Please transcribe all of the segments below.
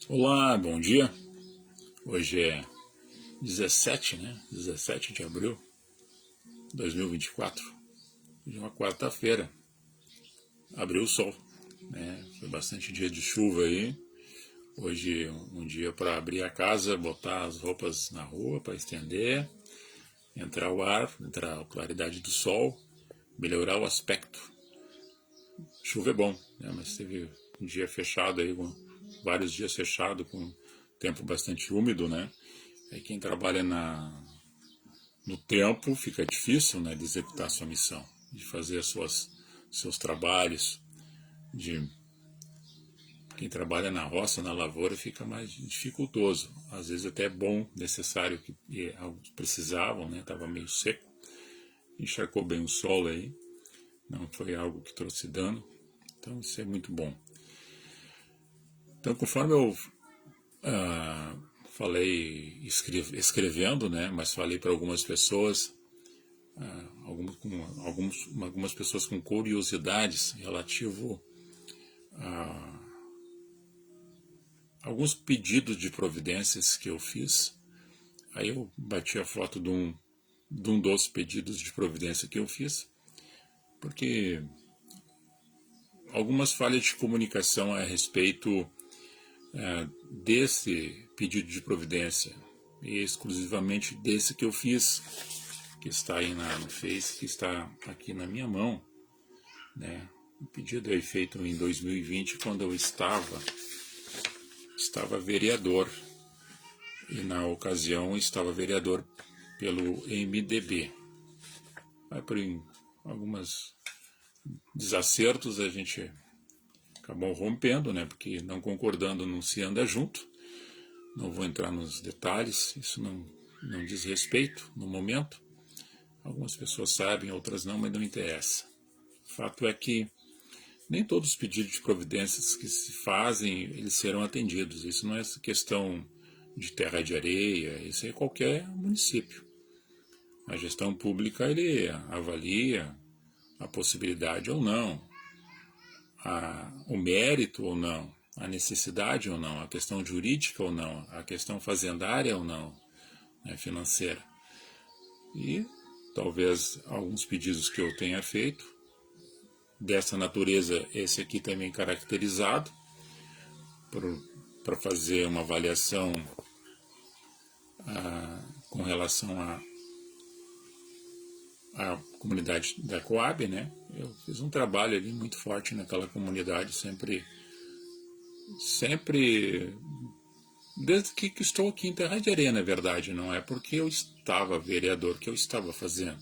Olá, bom dia. Hoje é 17, né? 17 de abril de 2024. Hoje é uma quarta-feira. Abriu o sol, né? Foi bastante dia de chuva aí. Hoje um dia para abrir a casa, botar as roupas na rua para estender, entrar o ar, entrar a claridade do sol, melhorar o aspecto. Chuva é bom, né? Mas teve um dia fechado aí, vários dias fechado, com tempo bastante úmido, né? Aí quem trabalha no tempo fica difícil, né, de executar sua missão, de fazer seus trabalhos. Quem trabalha na roça, na lavoura, fica mais dificultoso. Às vezes até é bom, necessário, que alguns precisavam, né? Estava meio seco, encharcou bem o solo aí, não foi algo que trouxe dano, então isso é muito bom. Então, conforme eu falei escrevendo, né, mas falei para algumas pessoas, algumas pessoas com curiosidades relativo a alguns pedidos de providências que eu fiz. Aí eu bati a foto de um dos pedidos de providência que eu fiz, porque algumas falhas de comunicação a respeito desse pedido de providência, e exclusivamente desse que eu fiz, que está aí no Face, que está aqui na minha mão, né? O pedido é feito em 2020, quando eu estava vereador, e na ocasião estava vereador pelo MDB. Aí por alguns desacertos a gente acabou rompendo, né? Porque não concordando não se anda junto. Não vou entrar nos detalhes, isso não diz respeito no momento. Algumas pessoas sabem, outras não, mas não interessa. O fato é que nem todos os pedidos de providências que se fazem, eles serão atendidos. Isso não é questão de terra de areia, isso é qualquer município. A gestão pública, ele avalia a possibilidade ou não, o mérito ou não, a necessidade ou não, a questão jurídica ou não, a questão fazendária ou não, né, financeira. E talvez alguns pedidos que eu tenha feito, dessa natureza, esse aqui também caracterizado, para fazer uma avaliação com relação à comunidade da Coab, né? Eu fiz um trabalho ali muito forte naquela comunidade, sempre desde que estou aqui em Terra de Areia, na verdade, não é porque eu estava vereador que eu estava fazendo.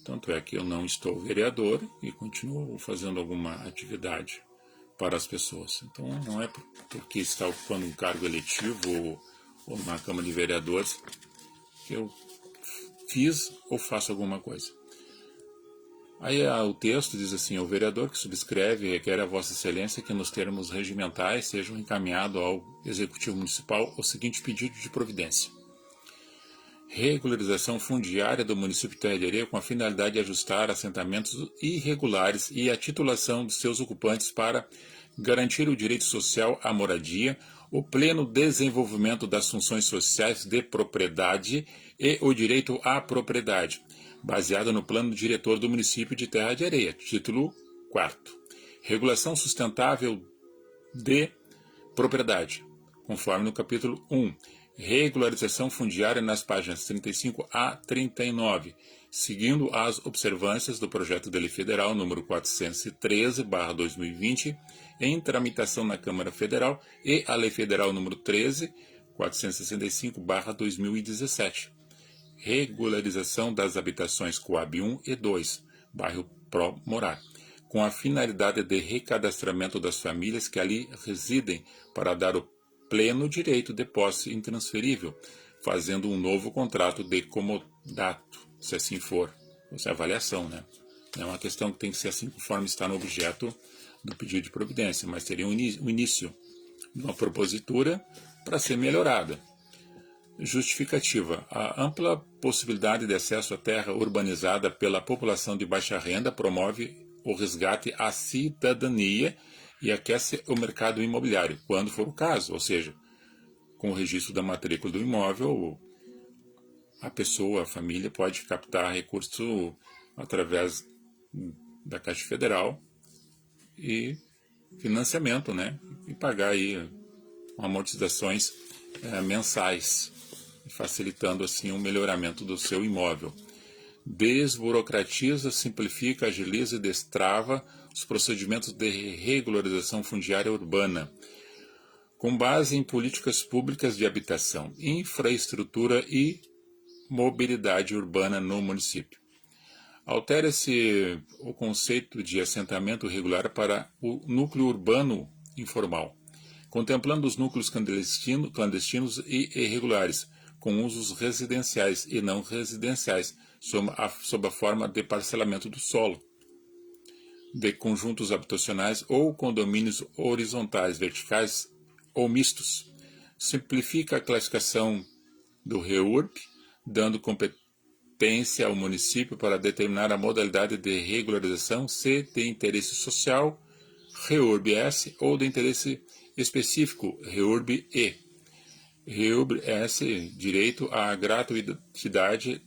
Tanto é que eu não estou vereador e continuo fazendo alguma atividade para as pessoas. Então não é porque está ocupando um cargo eletivo ou na Câmara de Vereadores que eu fiz ou faço alguma coisa. Aí o texto diz assim: o vereador que subscreve requer a Vossa Excelência que nos termos regimentais sejam encaminhado ao Executivo Municipal o seguinte pedido de providência: regularização fundiária do município de Terra de Areia com a finalidade de ajustar assentamentos irregulares e a titulação de seus ocupantes para garantir o direito social à moradia, o pleno desenvolvimento das funções sociais de propriedade e o direito à propriedade, baseado no plano diretor do município de Terra de Areia, título 4º. Regulação sustentável de propriedade, conforme no capítulo 1. Regularização fundiária nas páginas 35 a 39, seguindo as observâncias do projeto de lei federal número 413/2020, em tramitação na Câmara Federal, e a lei federal número 13.465/2017. Regularização das habitações Coab 1 e 2, bairro Pro Morar, com a finalidade de recadastramento das famílias que ali residem para dar o pleno direito de posse intransferível, fazendo um novo contrato de comodato, se assim for. Essa é a avaliação, né? Não é uma questão que tem que ser assim conforme está no objeto do pedido de providência, mas teria um início de uma propositura para ser melhorada. Justificativa: a ampla possibilidade de acesso à terra urbanizada pela população de baixa renda promove o resgate à cidadania e aquece o mercado imobiliário, quando for o caso, ou seja, com o registro da matrícula do imóvel, a pessoa, a família pode captar recurso através da Caixa Federal e financiamento, né? E pagar aí amortizações mensais, facilitando assim o melhoramento do seu imóvel. Desburocratiza, simplifica, agiliza e destrava os procedimentos de regularização fundiária urbana, com base em políticas públicas de habitação, infraestrutura e mobilidade urbana no município. Altera-se o conceito de assentamento regular para o núcleo urbano informal, contemplando os núcleos clandestinos e irregulares, com usos residenciais e não residenciais, sob a forma de parcelamento do solo, de conjuntos habitacionais ou condomínios horizontais, verticais ou mistos. Simplifica a classificação do REURB, dando competência ao município para determinar a modalidade de regularização, se de interesse social, REURB-S, ou de interesse específico, REURB-E. REURB-S, direito à gratuidade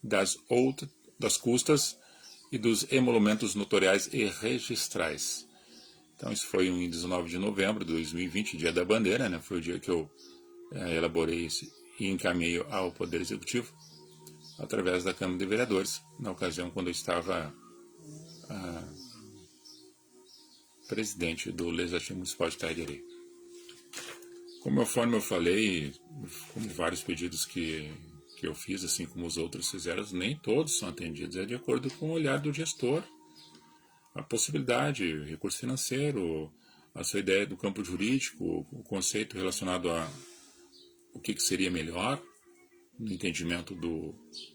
das custas e dos emolumentos notoriais e registrais. Então, isso foi em 19 de novembro de 2020, dia da bandeira, né? Foi o dia que eu elaborei isso e encaminhei ao Poder Executivo, através da Câmara de Vereadores, na ocasião quando eu estava presidente do Legislativo Municipal de Itajaí. Conforme eu falei, como vários pedidos que eu fiz, assim como os outros fizeram, nem todos são atendidos. É de acordo com o olhar do gestor, a possibilidade, recurso financeiro, a sua ideia do campo jurídico, o conceito relacionado a o que seria melhor no entendimento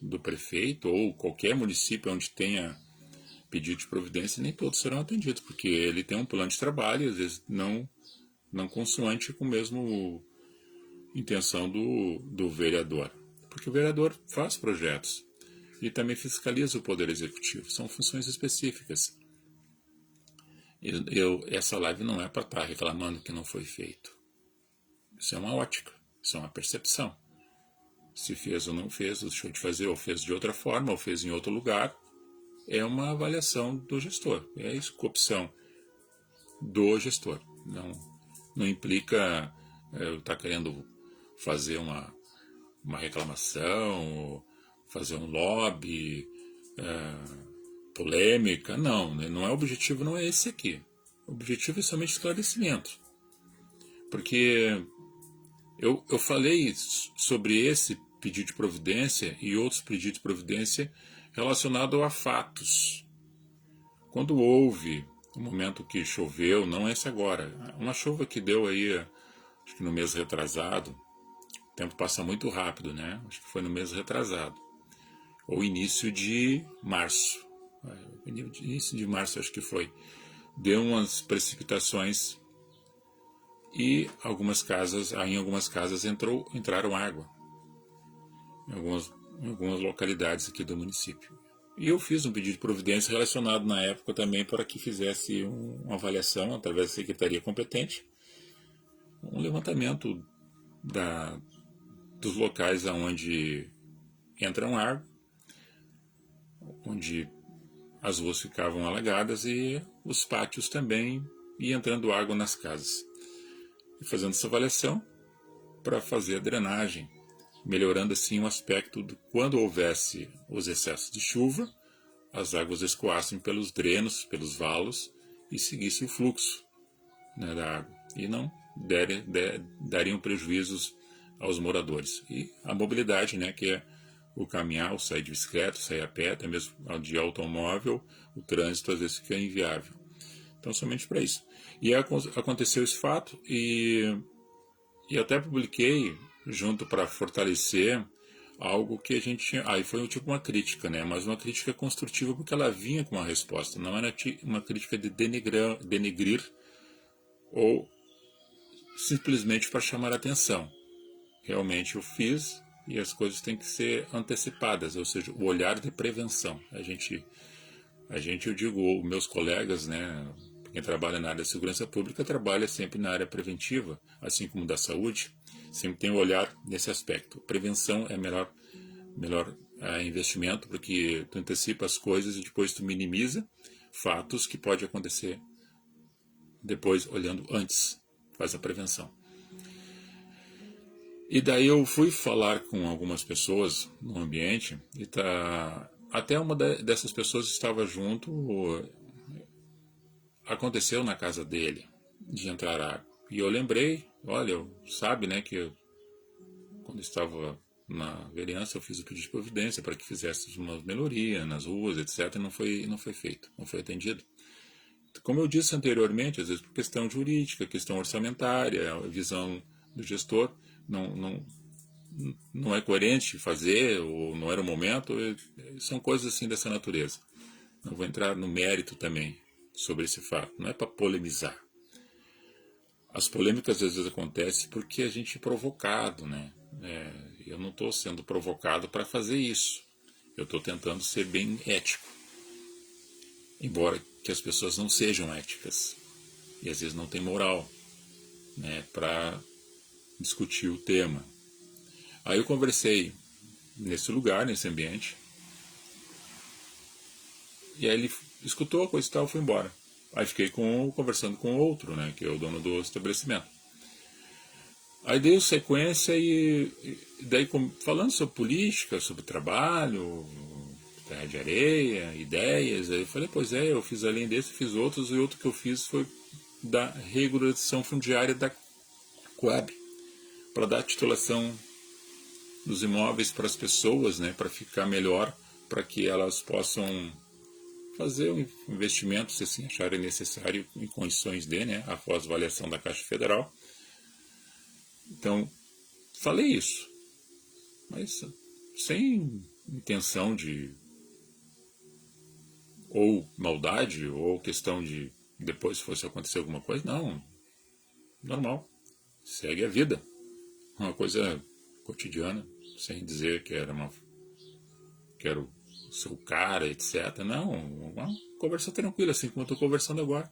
do prefeito ou qualquer município onde tenha pedido de providência, nem todos serão atendidos, porque ele tem um plano de trabalho e às vezes não consoante com a mesma intenção do vereador. Porque o vereador faz projetos e também fiscaliza o Poder Executivo. São funções específicas. Essa live não é para estar reclamando que não foi feito. Isso é uma ótica, isso é uma percepção. Se fez ou não fez, deixou de fazer, ou fez de outra forma, ou fez em outro lugar, é uma avaliação do gestor. É isso, opção do gestor. Não implica estar querendo fazer uma reclamação, ou fazer um lobby, polêmica. Não é o objetivo, não é esse aqui. O objetivo é somente esclarecimento. Porque eu falei sobre esse pedido de providência e outros pedidos de providência relacionados a fatos. Quando houve o momento que choveu, não é esse agora, uma chuva que deu aí, acho que no mês retrasado, o tempo passa muito rápido, né? Acho que foi no mês retrasado, ou início de março, início de março acho que foi, deu umas precipitações e em algumas casas entraram água, em algumas localidades aqui do município. E eu fiz um pedido de providência relacionado na época também para que fizesse uma avaliação através da secretaria competente, um levantamento dos locais onde entram água, onde as ruas ficavam alagadas e os pátios também, e entrando água nas casas. E fazendo essa avaliação para fazer a drenagem, melhorando assim o aspecto de quando houvesse os excessos de chuva, as águas escoassem pelos drenos, pelos valos e seguisse o fluxo, né, da água e não dariam prejuízos aos moradores. E a mobilidade, né, que é o caminhar, o sair de bicicleta, sair a pé, até mesmo de automóvel, o trânsito às vezes fica inviável. Então, somente para isso. E aconteceu esse fato e até publiquei junto para fortalecer algo que a gente tinha. Aí foi tipo uma crítica, né? Mas uma crítica construtiva porque ela vinha com uma resposta. Não era uma crítica de denegrir ou simplesmente para chamar a atenção. Realmente eu fiz e as coisas têm que ser antecipadas, ou seja, o olhar de prevenção. Eu digo, meus colegas, né, Quem trabalha na área da segurança pública trabalha sempre na área preventiva, assim como da saúde, sempre tem um olhar nesse aspecto. Prevenção é melhor investimento, porque tu antecipa as coisas e depois tu minimiza fatos que pode acontecer depois, olhando antes, faz a prevenção. E daí eu fui falar com algumas pessoas no ambiente e até uma dessas pessoas estava junto. Aconteceu na casa dele de entrar água. E eu lembrei, olha, sabe, né, que eu, quando estava na vereança eu fiz o pedido de providência para que fizesse uma melhoria nas ruas, etc. E não foi feito, não foi atendido. Como eu disse anteriormente, às vezes por questão jurídica, questão orçamentária, a visão do gestor não é coerente fazer, ou não era o momento, são coisas assim dessa natureza. Não vou entrar no mérito também sobre esse fato, não é para polemizar. As polêmicas às vezes acontecem porque a gente é provocado, né? Eu não estou sendo provocado para fazer isso. Eu estou tentando ser bem ético. Embora que as pessoas não sejam éticas. E às vezes não tem moral, né, para discutir o tema. Aí eu conversei nesse lugar, nesse ambiente. E aí ele escutou a coisa e tal, foi embora. Aí fiquei conversando com outro, né, que é o dono do estabelecimento. Aí dei sequência e daí falando sobre política, sobre trabalho, terra de areia, ideias. Aí eu falei, pois é, eu fiz além desse, fiz outros, e outro que eu fiz foi da regularização fundiária da Coab, para dar titulação dos imóveis para as pessoas, né, para ficar melhor, para que elas possam fazer um investimento, se assim acharem necessário, em condições de, né, após avaliação da Caixa Federal. Então, falei isso, mas sem intenção de ou maldade, ou questão de depois fosse acontecer alguma coisa, não, normal, segue a vida, uma coisa cotidiana, sem dizer que era o seu cara, etc. Não, uma conversa tranquila, assim como eu estou conversando agora.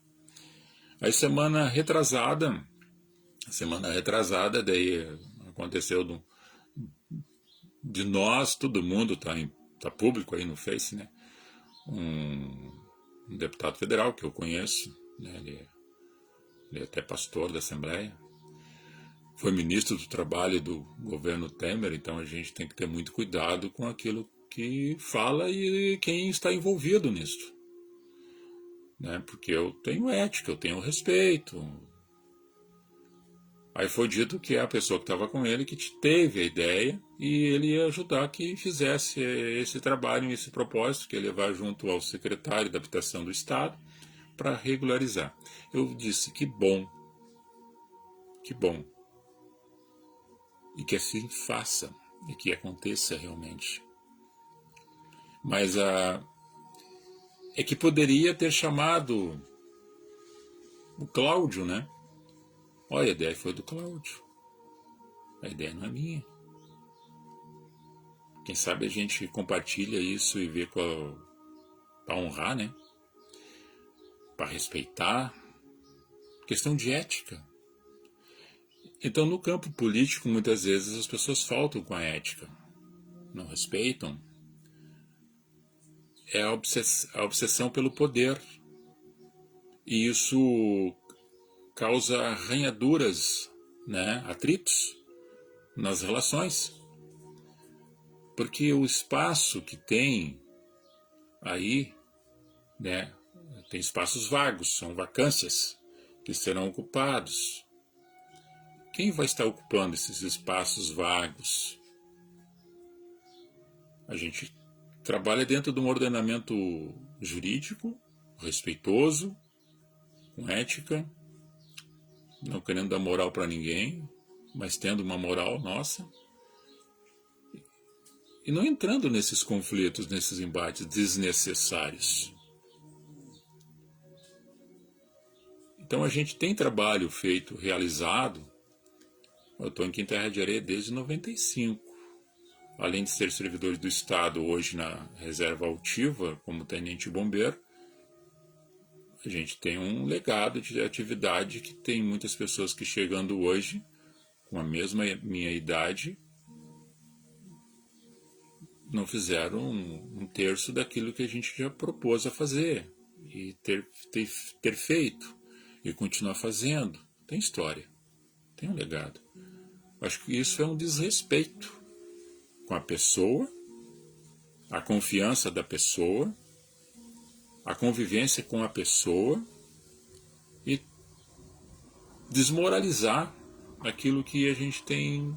Aí semana retrasada, daí aconteceu de nós, todo mundo tá público aí no Face, né? Um deputado federal que eu conheço, né? Ele é até pastor da Assembleia, foi ministro do Trabalho do governo Temer, então a gente tem que ter muito cuidado com aquilo que fala e quem está envolvido nisso, né? Porque eu tenho ética, eu tenho respeito. Aí foi dito que a pessoa que estava com ele que teve a ideia e ele ia ajudar que fizesse esse trabalho, esse propósito, que ele ia levar junto ao secretário da Habitação do Estado para regularizar. Eu disse, que bom, e que assim faça, e que aconteça realmente. Mas é que poderia ter chamado o Cláudio, né? Olha, a ideia foi do Cláudio. A ideia não é minha. Quem sabe a gente compartilha isso e vê para honrar, né? Para respeitar. Questão de ética. Então, no campo político, muitas vezes as pessoas faltam com a ética. Não respeitam. É a obsessão pelo poder. E isso causa arranhaduras, né? Atritos nas relações. Porque o espaço que tem aí, né, tem espaços vagos, são vacâncias que serão ocupados. Quem vai estar ocupando esses espaços vagos? A gente trabalha dentro de um ordenamento jurídico, respeitoso, com ética, não querendo dar moral para ninguém, mas tendo uma moral nossa. E não entrando nesses conflitos, nesses embates desnecessários. Então a gente tem trabalho feito, realizado. Eu estou em Terra de Areia desde 95. Além de ser servidor do Estado hoje na reserva altiva, como tenente bombeiro, a gente tem um legado de atividade que tem muitas pessoas que chegando hoje, com a mesma minha idade, não fizeram um terço daquilo que a gente já propôs a fazer e ter feito e continuar fazendo. Tem história, tem um legado. Acho que isso é um desrespeito com a pessoa, a confiança da pessoa, a convivência com a pessoa e desmoralizar aquilo que a gente tem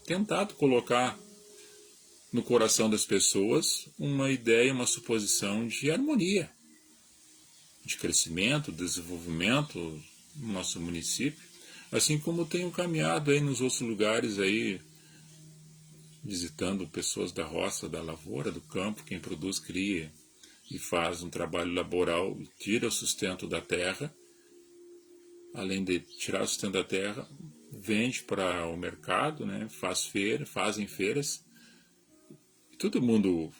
tentado colocar no coração das pessoas, uma ideia, uma suposição de harmonia, de crescimento, desenvolvimento no nosso município, assim como tenho caminhado aí nos outros lugares aí, visitando pessoas da roça, da lavoura, do campo, quem produz, cria e faz um trabalho laboral, tira o sustento da terra, além de tirar o sustento da terra, vende para o mercado, né? Fazem feiras, e todo mundo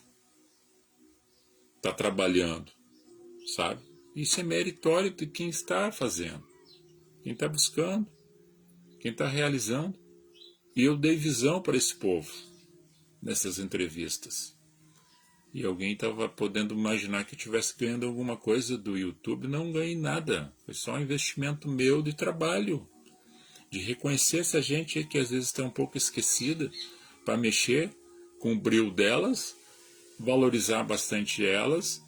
está trabalhando, sabe? Isso é meritório de quem está fazendo, quem está buscando, quem está realizando. E eu dei visão para esse povo nessas entrevistas. E alguém estava podendo imaginar que eu estivesse ganhando alguma coisa do YouTube. Não ganhei nada. Foi só um investimento meu de trabalho. De reconhecer essa gente aí que às vezes está um pouco esquecida, para mexer com o brilho delas, valorizar bastante elas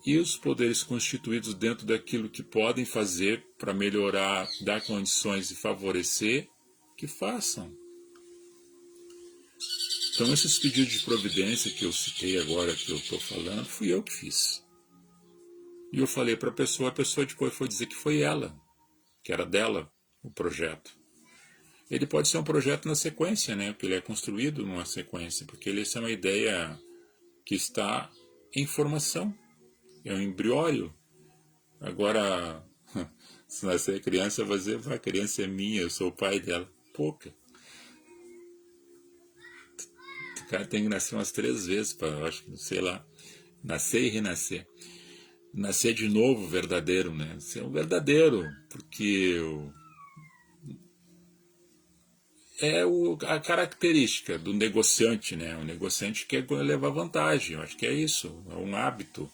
e os poderes constituídos dentro daquilo que podem fazer para melhorar, dar condições e favorecer, que façam. Então esses pedidos de providência que eu citei agora, que eu estou falando, fui eu que fiz. E eu falei para a pessoa depois foi dizer que foi ela, que era dela o projeto. Ele pode ser um projeto na sequência, né? Porque ele é construído numa sequência, porque ele é uma ideia que está em formação, é um embriório. Agora, se nascer criança, vai dizer, a criança é minha, eu sou o pai dela. Pouca. O cara tem que nascer umas 3 vezes para, acho que, sei lá, nascer e renascer. Nascer de novo verdadeiro, né? Ser um verdadeiro, porque a característica do negociante, né? O negociante quer levar vantagem, eu acho que é isso, é um hábito.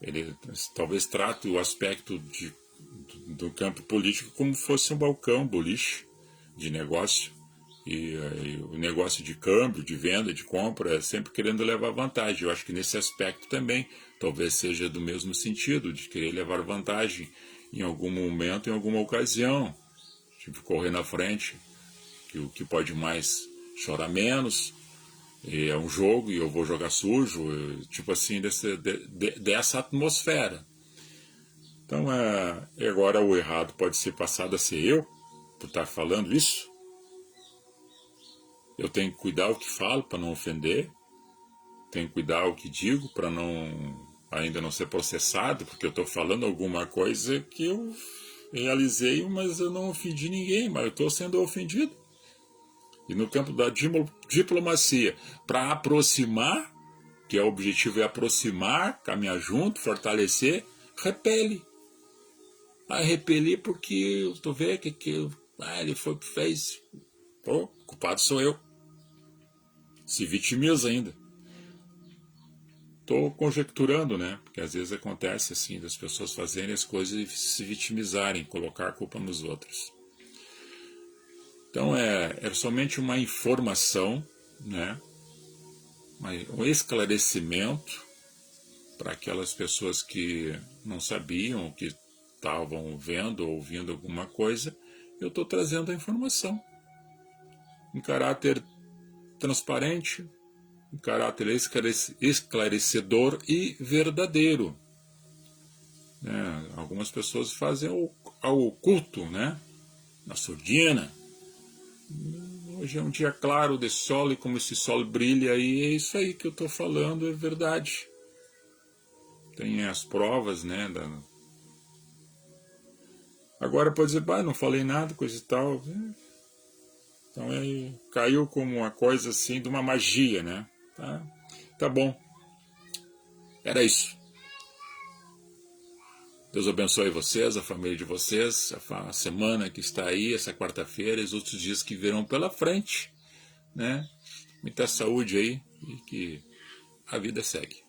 Ele talvez trate o aspecto do campo político como fosse um balcão, boliche de negócio. E o negócio de câmbio, de venda, de compra, é sempre querendo levar vantagem. Eu acho que nesse aspecto também, talvez seja do mesmo sentido, de querer levar vantagem em algum momento, em alguma ocasião. Tipo, correr na frente, que o que pode mais chora menos. E é um jogo e eu vou jogar sujo, tipo assim, dessa atmosfera. Então, agora o errado pode ser passado a ser eu, por estar falando isso. Eu tenho que cuidar o que falo para não ofender, tenho que cuidar o que digo para ainda não ser processado, porque eu estou falando alguma coisa que eu realizei, mas eu não ofendi ninguém, mas eu estou sendo ofendido. E no campo da diplomacia, para aproximar, que o objetivo é aproximar, caminhar junto, fortalecer, repele. Repelir porque eu estou vendo que ele foi o que fez. Pô, culpado sou eu. Se vitimiza ainda. Estou conjecturando, né? Porque às vezes acontece assim, das pessoas fazerem as coisas e se vitimizarem, colocar a culpa nos outros. Então é somente uma informação, né? Um esclarecimento para aquelas pessoas que não sabiam, que estavam vendo ou ouvindo alguma coisa. Eu estou trazendo a informação em caráter transparente, em caráter esclarecedor e verdadeiro. Algumas pessoas fazem ao oculto, né? Na surdina. Hoje é um dia claro de sol e como esse sol brilha aí, é isso aí que eu estou falando, é verdade. Tem as provas, né? Agora pode dizer, não falei nada, coisa e tal. Então caiu como uma coisa assim de uma magia, né? Tá bom. Era isso. Deus abençoe vocês, a família de vocês, a semana que está aí, essa quarta-feira, e os outros dias que virão pela frente, né? Muita saúde aí e que a vida segue.